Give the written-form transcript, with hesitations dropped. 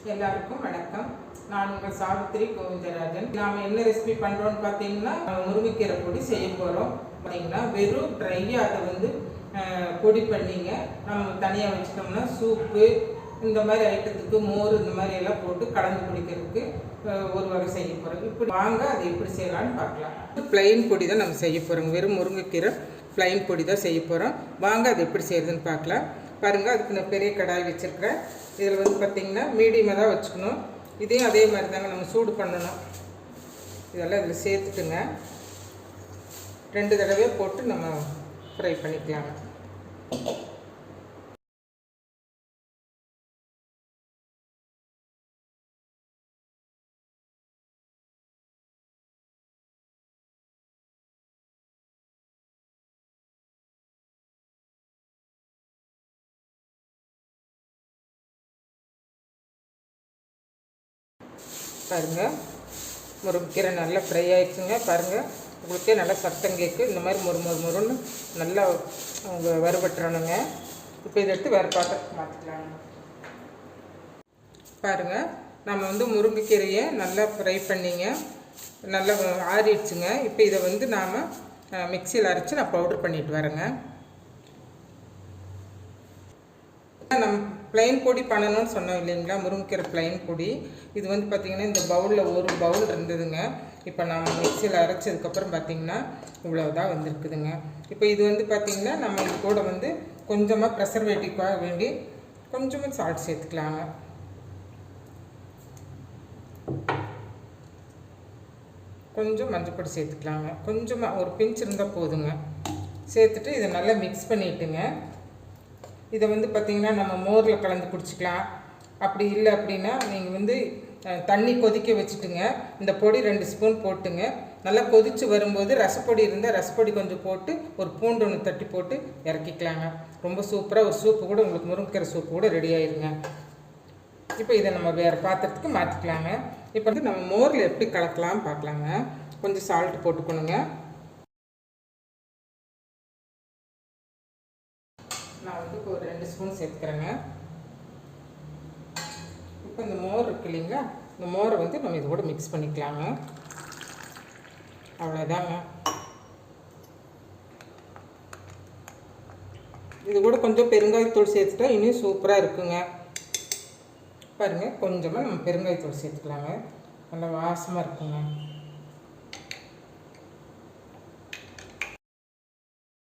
எல்லாருக்கும் வணக்கம். நான் உங்கள் சாவித்திரி கோவிந்தராஜன். நாம் என்ன ரெசிபி பண்ணுறோன்னு பார்த்தீங்கன்னா, முருங்கைக்கீரை பொடி செய்ய போகிறோம். பார்த்தீங்கன்னா வெறும் ட்ரையாக அதை வந்து பொடி பண்ணிங்க நம்ம தனியாக வச்சுட்டோம்னா சூப்பு இந்த மாதிரி ஐட்டத்துக்கு மோர் இந்த மாதிரி எல்லாம் போட்டு கலந்து குடிக்கிறதுக்கு ஒரு வகை செய்ய போகிறோம். இப்படி வாங்க அதை எப்படி செய்யலான்னு பார்க்கலாம். பிளைன் பொடி தான் நம்ம செய்ய போகிறோம். வெறும் முருங்கைக்கீரை பிளைன் பொடி தான் செய்ய போகிறோம். வாங்க அது எப்படி செய்யறதுன்னு பார்க்கலாம். பாருங்கள், அதுக்கு நான் பெரிய கடாய் வச்சுருக்கிறேன். இதில் வந்து பார்த்திங்கன்னா மீடியமாக தான் வச்சுக்கணும். இதையும் அதே மாதிரி தாங்க நம்ம சூடு பண்ணணும். இதெல்லாம் இதில் சேர்த்துட்டுங்க 2 தடவை போட்டு நம்ம ஃப்ரை பண்ணிக்கலாங்க. பாருங்கள், முருங்கைக்கீரை நல்லா ஃப்ரை ஆகிடுச்சுங்க. பாருங்கள், உங்களுக்கே நல்லா சத்தம் கேட்கு. இந்த மாதிரி முருன்னு நல்லா அவங்க வறுபட்டுறணுங்க. இப்போ இதை எடுத்து வேறு பாத்திரத்துக்கு மாற்றிக்கலாங்க. பாருங்கள், நம்ம வந்து முருங்கைக்கீரையை நல்லா ஃப்ரை பண்ணிங்க, நல்லா ஆறிடுச்சுங்க. இப்போ இதை வந்து நாம் மிக்சியில் அரைச்சி நான் பவுட்ரு பண்ணிட்டு வரேங்க. நம்ம பிளைன் பொடி பண்ணணும்னு சொன்னோம் இல்லைங்களா, முருங்கைக்கீரை பிளைன் பொடி. இது வந்து பார்த்திங்கன்னா இந்த பவுலில் ஒரு பவுல் இருந்ததுங்க. இப்போ நம்ம மிக்சியில் அரைச்சதுக்கப்புறம் பார்த்திங்கன்னா இவ்வளோதான் வந்துருக்குதுங்க. இப்போ இது வந்து பார்த்திங்கன்னா நம்ம இது கூட வந்து கொஞ்சமாக ப்ரெசர்வேட்டிவ்காக வேண்டி கொஞ்சமாக சால்ட் சேர்த்துக்கலாங்க. கொஞ்சம் மஞ்சள் சேர்த்துக்கலாங்க. கொஞ்சமாக ஒரு பிஞ்ச் இருந்தால் போதுங்க. சேர்த்துட்டு இதை நல்லா மிக்ஸ் பண்ணிவிட்டுங்க. இதை வந்து பார்த்திங்கன்னா நம்ம மோரில் கலந்து குடிச்சிக்கலாம். அப்படி இல்லை அப்படின்னா நீங்கள் வந்து தண்ணி கொதிக்க வச்சுட்டுங்க இந்த பொடி 2 ஸ்பூன் போட்டுங்க. நல்லா கொதித்து வரும்போது ரசப்பொடி இருந்தால் ரசப்பொடி கொஞ்சம் போட்டு ஒரு பூண்டு ஒன்று தட்டி போட்டு இறக்கிக்கலாங்க. ரொம்ப சூப்பராக ஒரு சூப்பு கூட உங்களுக்கு முருங்கைக்கீரை சூப்பு கூட ரெடி ஆயிருங்க. இப்போ இதை நம்ம வேறு பாத்திரத்துக்கு மாற்றிக்கலாங்க. இப்போ வந்து நம்ம மோரில் எப்படி கலக்கலாம்னு பார்க்கலாங்க. கொஞ்சம் சால்ட் போட்டுக்கணுங்க. நான் வந்து இப்போ ஒரு 2 ஸ்பூன் சேர்த்துக்கிறேங்க. இப்போ இந்த மோர் இருக்கு இல்லைங்களா, இந்த மோரை வந்து நம்ம இது கூட மிக்ஸ் பண்ணிக்கலாங்க. அவ்வளோதாங்க. இது கூட கொஞ்சம் பெருங்காயத்தூள் சேர்த்துட்டா இன்னும் சூப்பராக இருக்குங்க. பாருங்கள், கொஞ்சமாக நம்ம பெருங்காயத்தூள் சேர்த்துக்கலாங்க. நல்லா வாசமாக இருக்குங்க.